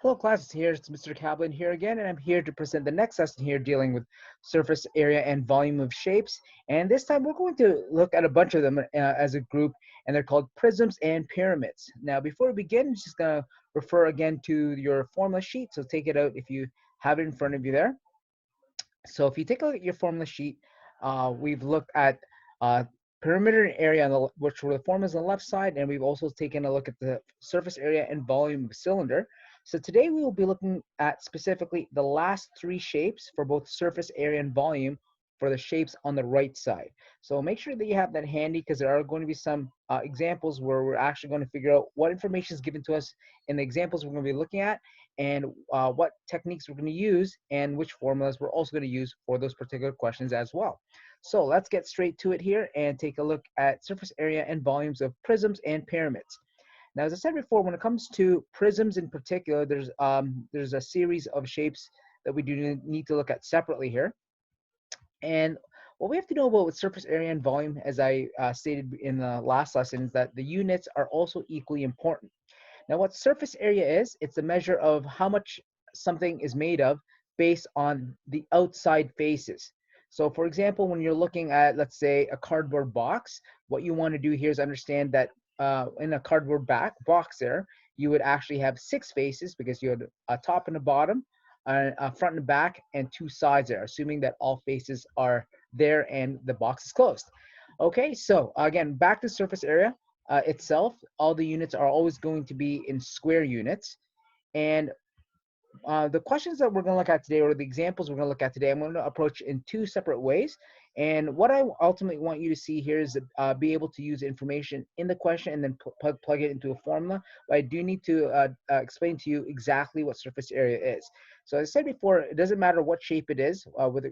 Hello class, here it's Mr. Kaplan here again, and I'm here to present the next lesson here dealing with surface area and volume of shapes. And this time we're going to look at a bunch of them as a group, and they're called prisms and pyramids. Now before we begin, I'm just going to refer again to your formula sheet, so take it out if you have it in front of you there. So if you take a look at your formula sheet, we've looked at uh, perimeter area, on which were the formulas on the left side, and we've also taken a look at the surface area and volume of a cylinder. So today we will be looking at specifically the last three shapes for both surface area and volume for the shapes on the right side. So make sure that you have that handy, because there are going to be some examples where we're actually going to figure out what information is given to us in the examples we're going to be looking at, and what techniques we're going to use, and which formulas we're also going to use for those particular questions as well. So let's get straight to it here and take a look at surface area and volumes of prisms and pyramids. Now, as I said before, when it comes to prisms in particular, there's a series of shapes that we do need to look at separately here. And what we have to know about with surface area and volume, as I stated in the last lesson, is that the units are also equally important. Now, what surface area is, it's a measure of how much something is made of based on the outside faces. So for example, when you're looking at, let's say, a cardboard box, what you want to do here is understand that in a cardboard box there, you would actually have six faces, because you had a top and a bottom, a front and back, and two sides there, assuming that all faces are there and the box is closed. Okay, so again, back to surface area itself, all the units are always going to be in square units. And the questions that we're going to look at today, or the examples we're going to look at today, I'm going to approach in two separate ways. And what I ultimately want you to see here is be able to use information in the question and then plug it into a formula. But I do need to explain to you exactly what surface area is. So as I said before, it doesn't matter what shape it is, whether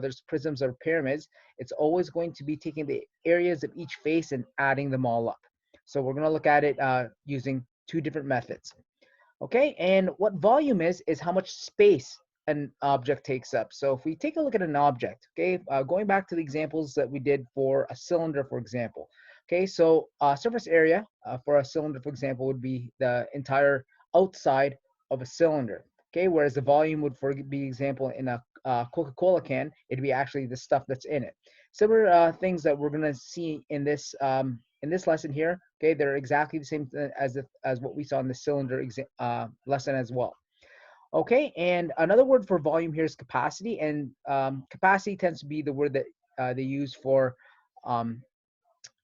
it's prisms or pyramids, it's always going to be taking the areas of each face and adding them all up. So we're going to look at it using two different methods. Okay, and what volume is how much space an object takes up. So if we take a look at an object, okay, going back to the examples that we did for a cylinder, for example. Okay, so surface area for a cylinder, for example, would be the entire outside of a cylinder. Okay, whereas the volume would, for be example, in a Coca-Cola can, it'd be actually the stuff that's in it. Similar things that we're going to see in this lesson here. Okay, they're exactly the same as what we saw in the cylinder lesson as well. Okay, and another word for volume here is capacity, and capacity tends to be the word that they use um,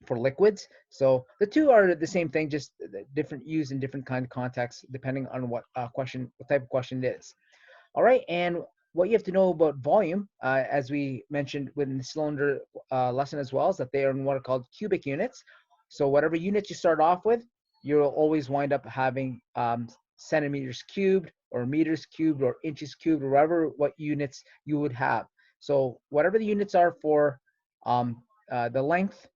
for liquids. So the two are the same thing, just different, used in different kind of contexts depending on what what type of question it is. All right, and what you have to know about volume, as we mentioned within the cylinder lesson as well, is that they are in what are called cubic units. So whatever units you start off with, you'll always wind up having centimeters cubed or meters cubed or inches cubed, or whatever what units you would have. So whatever the units are for the length,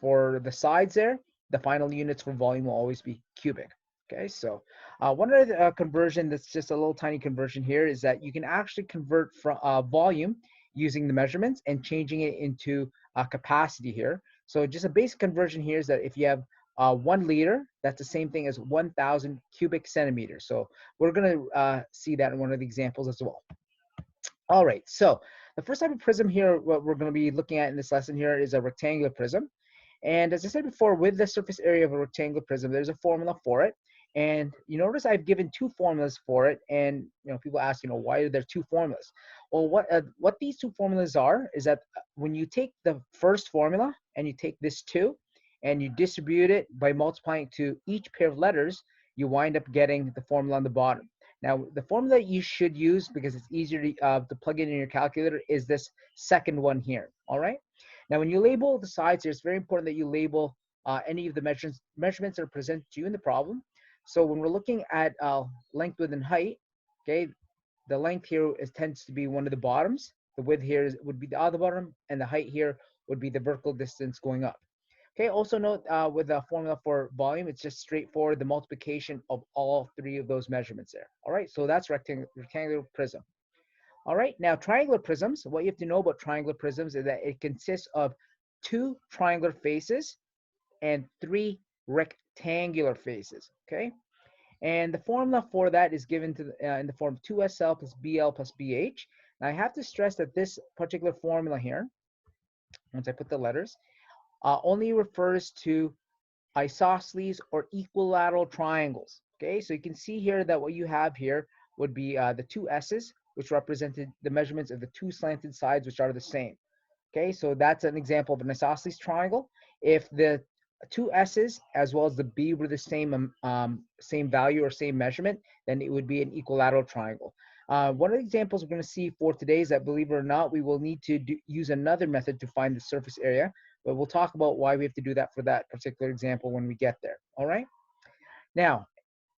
for the sides there, the final units for volume will always be cubic. Okay, so one other conversion that's just a little tiny conversion here is that you can actually convert from volume using the measurements and changing it into capacity here. So just a basic conversion here is that if you have 1 liter, that's the same thing as 1,000 cubic centimeters. So we're going to see that in one of the examples as well. All right, so the first type of prism here, what we're going to be looking at in this lesson here is a rectangular prism. And as I said before, with the surface area of a rectangular prism, there's a formula for it. And you notice I've given two formulas for it. And people ask, why are there two formulas? Well, what these two formulas are is that when you take the first formula and you take this 2 and you distribute it by multiplying to each pair of letters, you wind up getting the formula on the bottom. Now, the formula you should use, because it's easier to plug it in your calculator, is this second one here, all right? Now, when you label the sides here, it's very important that you label any of the measurements that are presented to you in the problem. So when we're looking at length, width, and height, okay, the length here tends to be one of the bottoms. The width here would be the other bottom, and the height here would be the vertical distance going up. Okay, also note with the formula for volume, it's just straightforward, the multiplication of all three of those measurements there. All right, so that's rectangular prism. All right, now triangular prisms, what you have to know about triangular prisms is that it consists of 2 triangular faces and 3 rectangular faces, okay? And the formula for that is given to in the form 2SL plus BL plus BH. Now I have to stress that this particular formula here, once I put the letters, only refers to isosceles or equilateral triangles. Okay, so you can see here that what you have here would be the two S's, which represented the measurements of the two slanted sides, which are the same. Okay, so that's an example of an isosceles triangle. If the two S's as well as the B were the same value or same measurement, then it would be an equilateral triangle. One of the examples we're going to see for today is that, believe it or not, we will need to use another method to find the surface area, but we'll talk about why we have to do that for that particular example when we get there. All right. Now,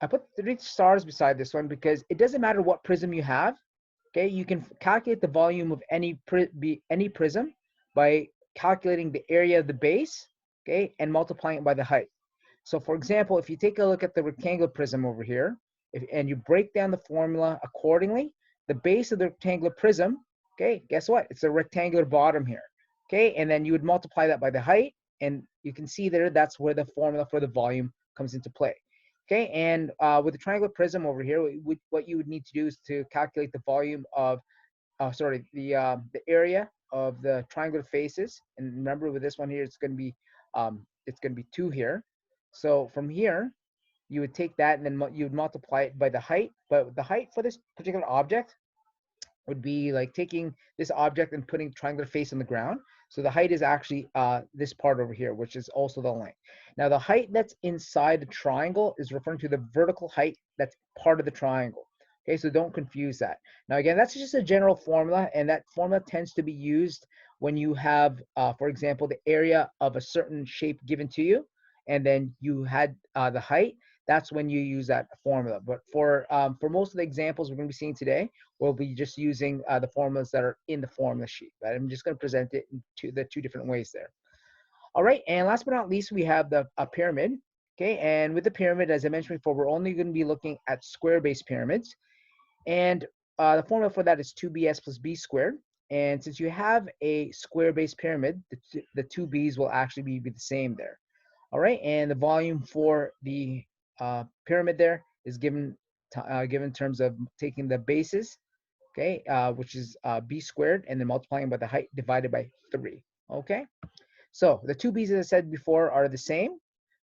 I put 3 stars beside this one because it doesn't matter what prism you have. Okay, you can calculate the volume of any prism by calculating the area of the base, okay, and multiplying it by the height. So for example, if you take a look at the rectangular prism over here, and you break down the formula accordingly, the base of the rectangular prism, okay, guess what? It's a rectangular bottom here, okay, and then you would multiply that by the height, and you can see there that's where the formula for the volume comes into play. Okay, and with the triangular prism over here, what you would need to do is to calculate the volume of, the area of the triangular faces. And remember, with this one here, it's going to be 2 here. So from here, you would take that and then you would multiply it by the height. But the height for this particular object would be like taking this object and putting triangular face on the ground. So the height is actually this part over here, which is also the length. Now the height that's inside the triangle is referring to the vertical height that's part of the triangle. Okay, so don't confuse that. Now again, that's just a general formula, and that formula tends to be used when you have, for example, the area of a certain shape given to you, and then you had the height. That's when you use that formula. But for most of the examples we're going to be seeing today, we'll be just using the formulas that are in the formula sheet. Right? I'm just going to present it in the 2 different ways there. All right, and last but not least, we have the pyramid. Okay, and with the pyramid, as I mentioned before, we're only going to be looking at square-based pyramids. And the formula for that is 2bs plus b squared. And since you have a square-based pyramid, the two b's will actually be the same there. All right, and the volume for the pyramid there is given in terms of taking the bases, okay, which is b squared, and then multiplying by the height divided by 3. Okay, so the two b's, as I said before, are the same.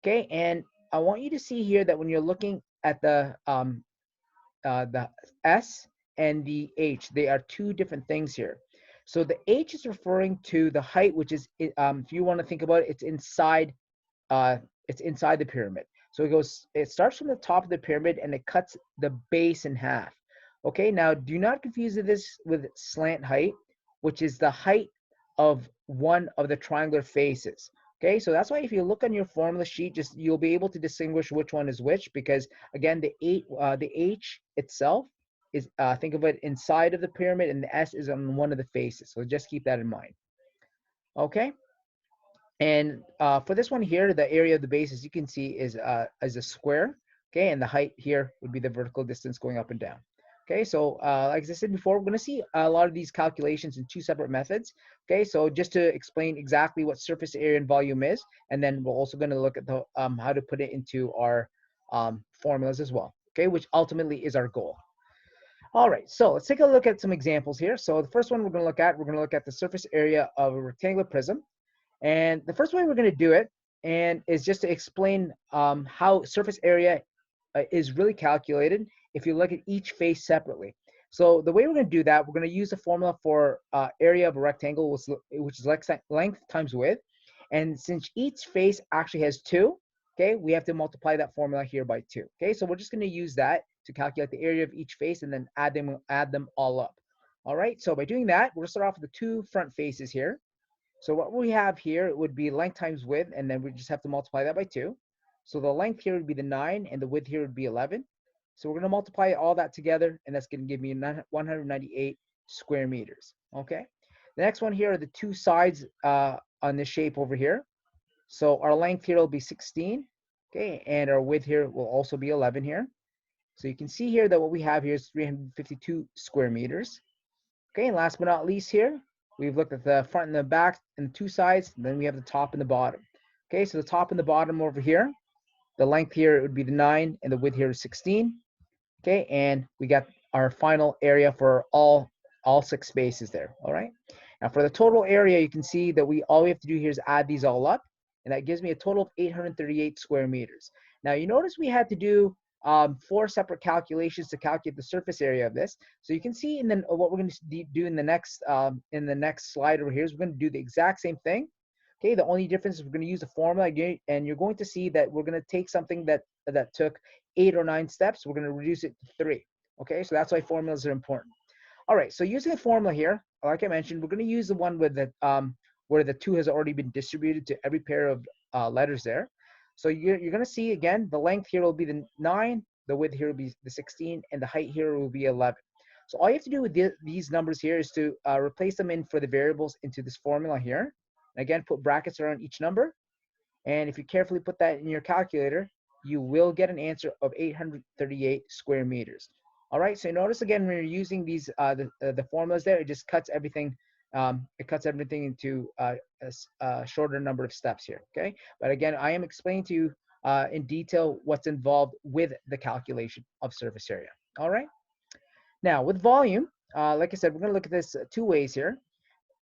Okay, and I want you to see here that when you're looking at the S and the H, they are 2 different things here. So the H is referring to the height, which is, if you want to think about it, uh, it's inside the pyramid. So it starts from the top of the pyramid and it cuts the base in half. Okay, now do not confuse this with slant height, which is the height of one of the triangular faces. Okay, so that's why if you look on your formula sheet, you'll be able to distinguish which one is which, because again, the H itself is, think of it inside of the pyramid, and the S is on one of the faces. So just keep that in mind. Okay. And for this one here, the area of the base, as you can see, is a square. Okay, and the height here would be the vertical distance going up and down. Okay, so like I said before, we're going to see a lot of these calculations in 2 separate methods. Okay, so just to explain exactly what surface area and volume is, and then we're also going to look at the how to put it into our formulas as well. Okay, which ultimately is our goal. All right, so let's take a look at some examples here. So the first one we're going to look at the surface area of a rectangular prism. And the first way we're going to do it is just to explain how surface area is really calculated if you look at each face separately. So the way we're going to do that, we're going to use the formula for area of a rectangle, which is length times width. And since each face actually has 2, okay, we have to multiply that formula here by 2. Okay, so we're just going to use that to calculate the area of each face and then add them all up. All right, so by doing that, we're going to start off with the 2 front faces here. So what we have here would be length times width, and then we just have to multiply that by 2. So the length here would be the 9, and the width here would be 11. So we're going to multiply all that together, and that's going to give me 198 square meters. Okay. The next one here are the 2 sides on this shape over here. So our length here will be 16. Okay, and our width here will also be 11 here. So you can see here that what we have here is 352 square meters. Okay, and last but not least here, we've looked at the front and the back and the 2 sides, and then we have the top and the bottom. Okay, so the top and the bottom over here, The length here would be the 9, and the width here is 16. Okay, and we got our final area for all 6 spaces there. All right. Now for the total area, you can see that all we have to do here is add these all up, and that gives me a total of 838 square meters. Now you notice we had to do 4 separate calculations to calculate the surface area of this. So you can see what we're going to do in the next slide over here is we're going to do the exact same thing. Okay, the only difference is we're going to use a formula, and you're going to see that we're going to take something that took 8 or 9 steps, we're going to reduce it to 3. Okay, so that's why formulas are important. All right, so using the formula here, like I mentioned, we're going to use the one with the where the 2 has already been distributed to every pair of letters there. So you're going to see again, the length here will be the 9, the width here will be the 16, and the height here will be 11. So all you have to do with these numbers here is to replace them in for the variables into this formula here. And again, put brackets around each number. And if you carefully put that in your calculator, you will get an answer of 838 square meters. All right, so notice again, when you're using these the formulas there, it just cuts everything. It cuts everything into a shorter number of steps here. Okay, but again, I am explaining to you in detail what's involved with the calculation of surface area. All right. Now with volume, like I said, we're going to look at this 2 ways here.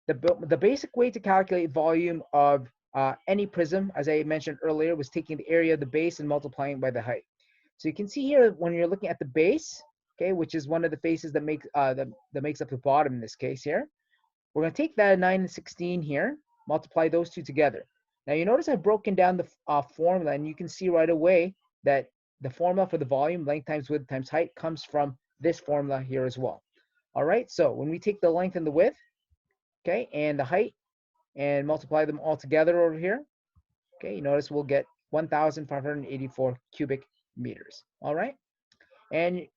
The basic way to calculate volume of any prism, as I mentioned earlier, was taking the area of the base and multiplying by the height. So you can see here when you're looking at the base, okay, which is one of the faces that makes up the bottom in this case here. We're going to take that 9 and 16 here, multiply those 2 together. Now you notice I've broken down the formula, and you can see right away that the formula for the volume, length times width times height, comes from this formula here as well. All right, so when we take the length and the width, okay, and the height, and multiply them all together over here, okay, you notice we'll get 1,584 cubic meters. All right, and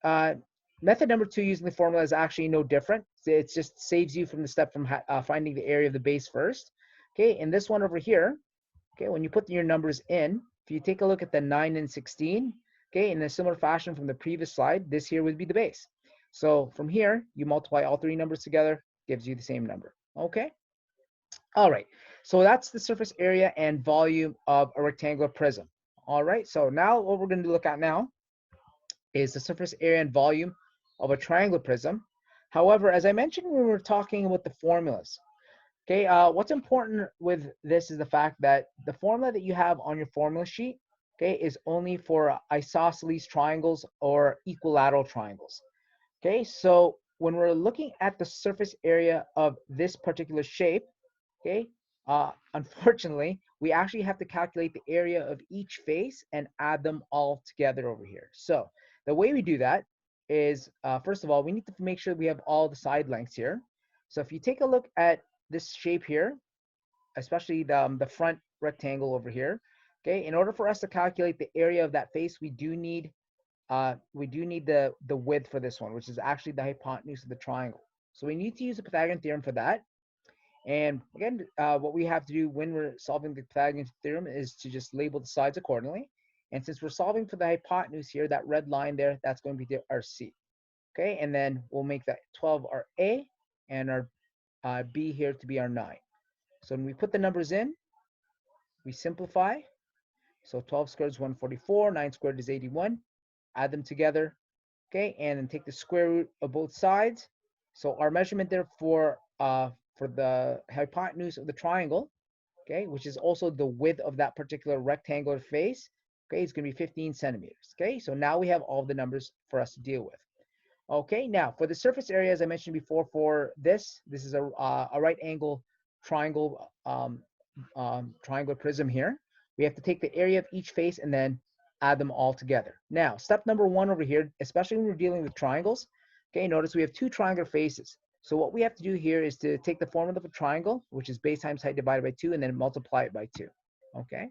method number 2 using the formula is actually no different. It just saves you from the step from finding the area of the base first. Okay, and this one over here, okay, when you put your numbers in, if you take a look at the 9 and 16, okay, in a similar fashion from the previous slide, this here would be the base. So from here, you multiply all 3 numbers together, gives you the same number. Okay. All right, so that's the surface area and volume of a rectangular prism. All right, so now what we're going to look at now is the surface area and volume of a triangular prism. However, as I mentioned when we were talking about the formulas, okay, what's important with this is the fact that the formula that you have on your formula sheet, okay, is only for isosceles triangles or equilateral triangles. Okay, so when we're looking at the surface area of this particular shape, okay, unfortunately, we actually have to calculate the area of each face and add them all together over here. So the way we do that is, first of all, we need to make sure we have all the side lengths here. So if you take a look at this shape here, especially the front rectangle over here, okay, in order for us to calculate the area of that face, we do need the width for this one, which is actually the hypotenuse of the triangle. So we need to use the Pythagorean theorem for that. And again, what we have to do when we're solving the Pythagorean theorem is to just label the sides accordingly. And since we're solving for the hypotenuse here, that red line there, that's going to be our C. Okay, and then we'll make that 12 our A and our B here to be our 9. So when we put the numbers in, we simplify. So 12 squared is 144, 9 squared is 81. Add them together, okay, and then take the square root of both sides. So our measurement there for the hypotenuse of the triangle, okay, which is also the width of that particular rectangular face, okay, it's going to be 15 centimeters. Okay, so now we have all the numbers for us to deal with. Okay, now for the surface area, as I mentioned before, for this is a right angle triangle triangular prism here. We have to take the area of each face and then add them all together. Now, step number 1 over here, especially when we're dealing with triangles, okay, notice we have 2 triangular faces. So what we have to do here is to take the formula of a triangle, which is base times height divided by 2, and then multiply it by 2. Okay.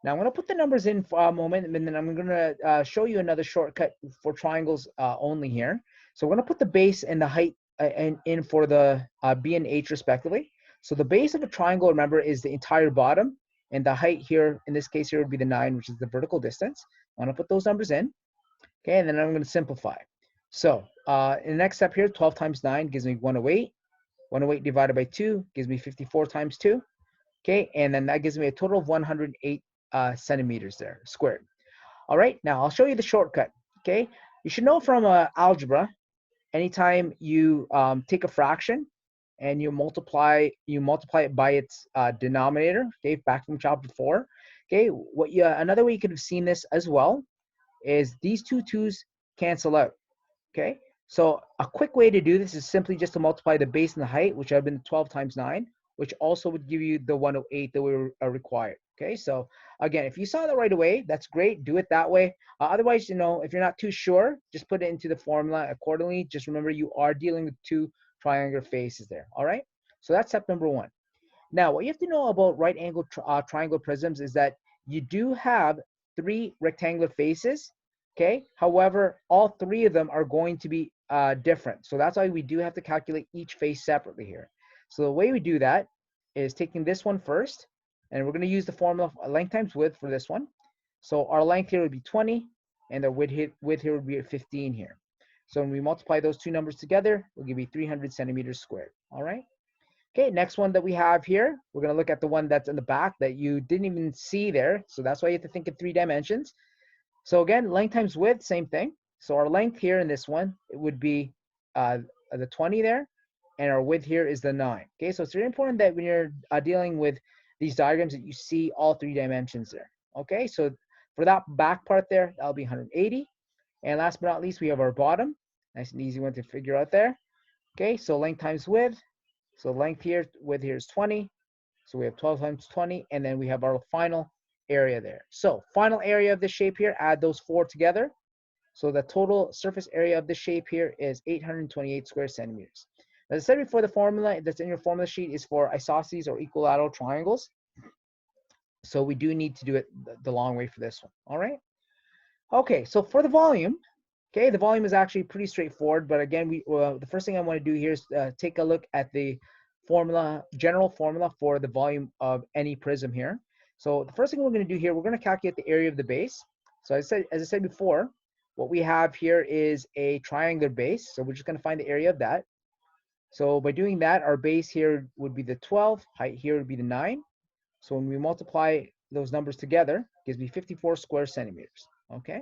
Now I'm going to put the numbers in for a moment, and then I'm going to show you another shortcut for triangles only here. So we're going to put the base and the height in for the B and H respectively. So the base of a triangle, remember, is the entire bottom, and the height here, in this case here, would be the 9, which is the vertical distance. I'm going to put those numbers in, okay, and then I'm going to simplify. So in the next step here, 12 times 9 gives me 108. 108 divided by 2 gives me 54 times 2. Okay, and then that gives me a total of 108 centimeters there, squared. All right, now I'll show you the shortcut. Okay, you should know from algebra, anytime you take a fraction and you multiply it by its denominator. Okay, back from chapter 4. Okay, another way you could have seen this as well is these two twos cancel out. Okay, so a quick way to do this is simply just to multiply the base and the height, which have been 12 times 9, which also would give you the 108 that we required. Okay, so again, if you saw that right away, that's great. Do it that way. Otherwise, if you're not too sure, just put it into the formula accordingly. Just remember you are dealing with two triangular faces there. All right, so that's step number 1. Now, what you have to know about right angle triangle prisms is that you do have 3 rectangular faces. Okay. However, all 3 of them are going to be different. So that's why we do have to calculate each face separately here. So the way we do that is taking this one first, and we're going to use the formula of length times width for this one. So our length here would be 20, and the width here would be 15 here. So when we multiply those two numbers together, we'll give you 300 centimeters squared. All right. Okay, next one that we have here, we're going to look at the one that's in the back that you didn't even see there. So that's why you have to think in 3 dimensions. So again, length times width, same thing. So our length here in this one, it would be the 20 there, and our width here is the 9. Okay, so it's very important that when you're dealing with these diagrams that you see all 3 dimensions there. Okay, so for that back part there, that'll be 180. And last but not least, we have our bottom. Nice and easy one to figure out there. Okay, so length times width. So length here, width here is 20. So we have 12 times 20, and then we have our final area there. So final area of the shape here, add those 4 together. So the total surface area of the shape here is 828 square centimeters. As I said before, the formula that's in your formula sheet is for isosceles or equilateral triangles. So we do need to do it the long way for this one. All right. Okay, so for the volume, okay, the volume is actually pretty straightforward. But again, the first thing I want to do here is take a look at the general formula for the volume of any prism here. So the first thing we're going to do here, we're going to calculate the area of the base. So as I said before, what we have here is a triangular base. So we're just going to find the area of that. So by doing that, our base here would be the 12, height here would be the 9. So when we multiply those numbers together, it gives me 54 square centimeters. Okay.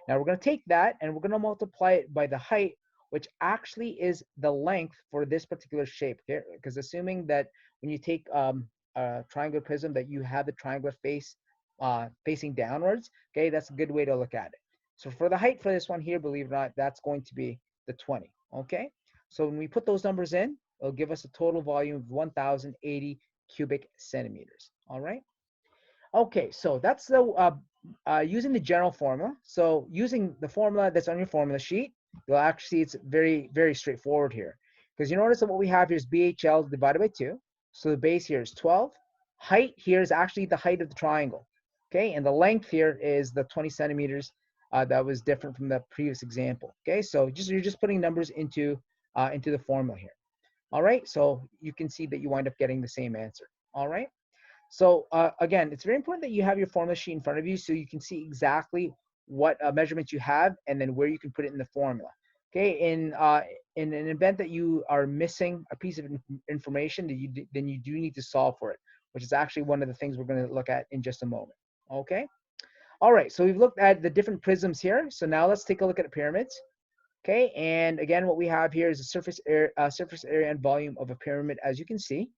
Now we're going to take that and we're going to multiply it by the height, which actually is the length for this particular shape here. Because assuming that when you take a triangular prism that you have the triangular face facing downwards, okay, that's a good way to look at it. So for the height for this one here, believe it or not, that's going to be the 20. Okay. So when we put those numbers in, it'll give us a total volume of 1,080 cubic centimeters. All right. Okay, so that's the using the general formula. So using the formula that's on your formula sheet, you'll actually see it's very, very straightforward here. Because you notice that what we have here is BHL divided by 2. So the base here is 12. Height here is actually the height of the triangle. Okay, and the length here is the 20 centimeters that was different from the previous example. Okay, so you're just putting numbers into the formula here. All right, so you can see that you wind up getting the same answer. All right. So again, it's very important that you have your formula sheet in front of you so you can see exactly what measurements you have and then where you can put it in the formula. Okay, in an event that you are missing a piece of information, then you do need to solve for it, which is actually one of the things we're going to look at in just a moment. Okay. All right, so we've looked at the different prisms here. So now let's take a look at the pyramids. Okay, and again, what we have here is a surface area and volume of a pyramid, as you can see.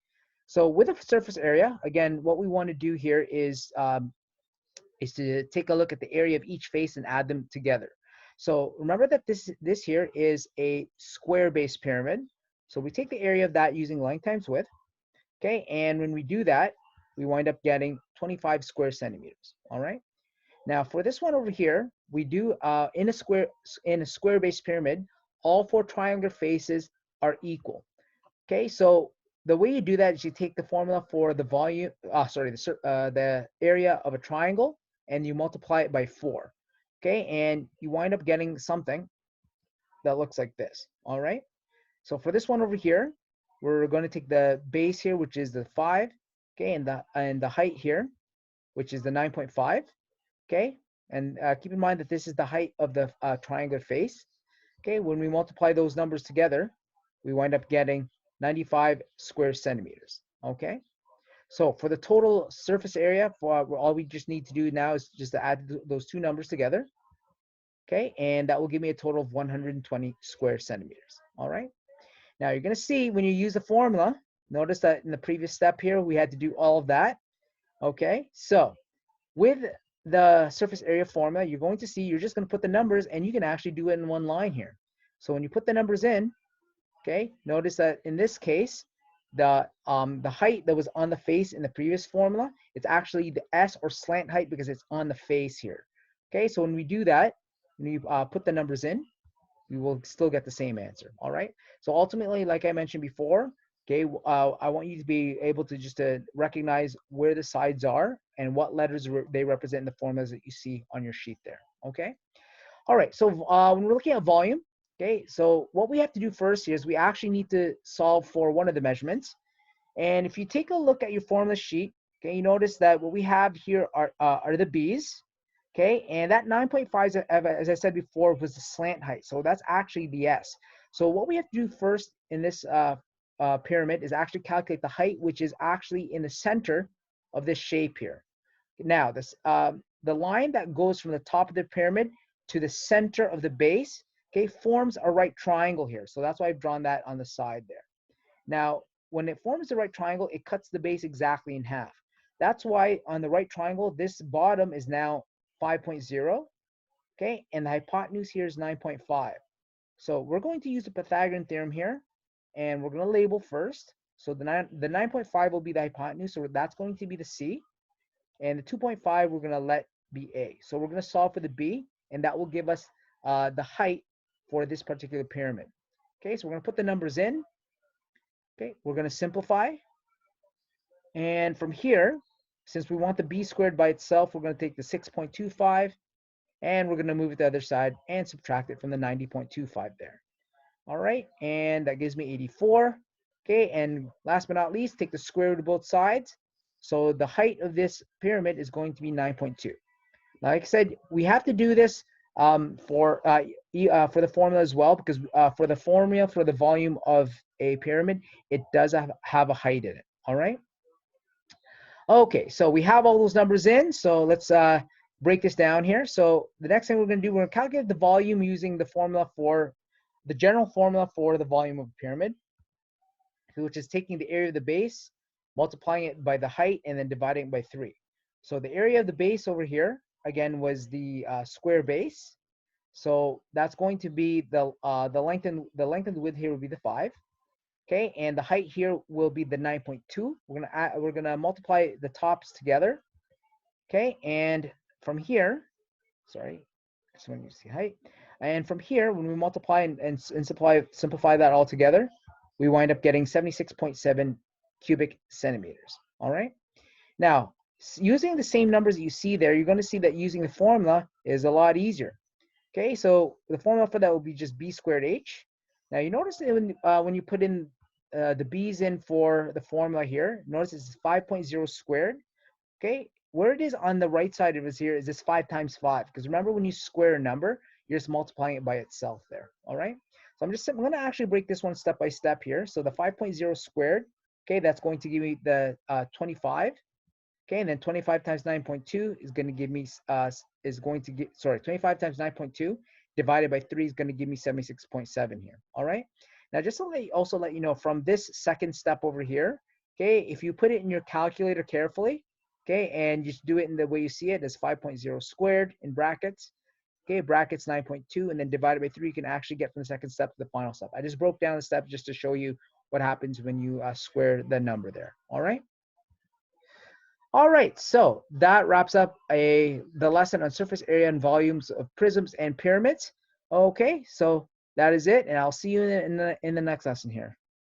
So with a surface area, again, what we want to do here is to take a look at the area of each face and add them together. So remember that this here is a square-based pyramid. So we take the area of that using length times width. Okay, and when we do that, we wind up getting 25 square centimeters. All right. Now for this one over here, we do in a square-based pyramid, all 4 triangular faces are equal. Okay, so the way you do that is you take the formula for the volume, the area of a triangle, and you multiply it by 4. Okay, and you wind up getting something that looks like this. All right. So for this one over here, we're going to take the base here, which is the 5. Okay, and the height here, which is the 9.5. Okay, and keep in mind that this is the height of the triangular face. Okay, when we multiply those numbers together, we wind up getting 95 square centimeters. Okay, So for the total surface area, for all we just need to do now is just to add those two numbers together. Okay, and that will give me a total of 120 square centimeters. All right. Now you're going to see when you use the formula, notice that in the previous step here, we had to do all of that. Okay, so with the surface area formula, you're going to see you're just going to put the numbers and you can actually do it in one line here. So when you put the numbers in, okay, notice that in this case, the height that was on the face in the previous formula, it's actually the S or slant height because it's on the face here. Okay, so when we do that, when you put the numbers in, you will still get the same answer. All right. So ultimately, like I mentioned before, okay, I want you to be able to just recognize where the sides are and what letters they represent in the formulas that you see on your sheet there. Okay. All right. So when we're looking at volume, okay, so what we have to do first here is we actually need to solve for one of the measurements. And if you take a look at your formula sheet, okay, you notice that what we have here are the B's. Okay, and that 9.5, as I said before, was the slant height. So that's actually the S. So what we have to do first in this pyramid is actually calculate the height, which is actually in the center of this shape here. Now, the line that goes from the top of the pyramid to the center of the base, okay, forms a right triangle here. So that's why I've drawn that on the side there. Now, when it forms the right triangle, it cuts the base exactly in half. That's why on the right triangle, this bottom is now 5.0, okay, and the hypotenuse here is 9.5. So we're going to use the Pythagorean theorem here, and we're going to label first. So the 9.5 will be the hypotenuse, so that's going to be the C, and the 2.5 we're going to let be A. So we're going to solve for the B, and that will give us the height for this particular pyramid. Okay, so we're going to put the numbers in. Okay, we're going to simplify. And from here, since we want the B squared by itself, we're going to take the 6.25 and we're going to move it to the other side and subtract it from the 90.25 there. All right, and that gives me 84. Okay, and last but not least, take the square root of both sides. So the height of this pyramid is going to be 9.2. Like I said, we have to do this for the formula as well, because for the formula for the volume of a pyramid, it does have a height in it. All right. Okay, so we have all those numbers in. So let's break this down here. So the next thing we're going to do, we're going to calculate the volume using the formula for the general formula for the volume of a pyramid, which is taking the area of the base, multiplying it by the height, and then dividing it by 3. So the area of the base over here, again, was the square base. So that's going to be the length and the width here will be the 5. Okay, and the height here will be the 9.2. We're gonna multiply the tops together. Okay, and from here, sorry, just want you to see height. And from here, when we multiply and simplify that all together, we wind up getting 76.7 cubic centimeters. All right. Now, using the same numbers that you see there, you're going to see that using the formula is a lot easier. Okay, so the formula for that will be just b squared h. Now you notice that when you put in the b's in for the formula here, notice it's 5.0 squared. Okay, where it is on the right side of us here is this 5 times 5, because remember when you square a number, you're just multiplying it by itself there. All right, so I'm going to actually break this one step by step here. So the 5.0 squared, okay, that's going to give me the 25. Okay, and then 25 times 9.2 is going to give me, 25 times 9.2 divided by 3 is going to give me 76.7 here. All right. Now, just to also let you know, from this second step over here, okay, if you put it in your calculator carefully, okay, and just do it in the way you see it, as 5.0 squared in brackets, okay, brackets 9.2, and then divided by 3, you can actually get from the second step to the final step. I just broke down the steps just to show you what happens when you square the number there. All right. All right, so that wraps up the lesson on surface area and volumes of prisms and pyramids. Okay, so that is it, and I'll see you in the next lesson here.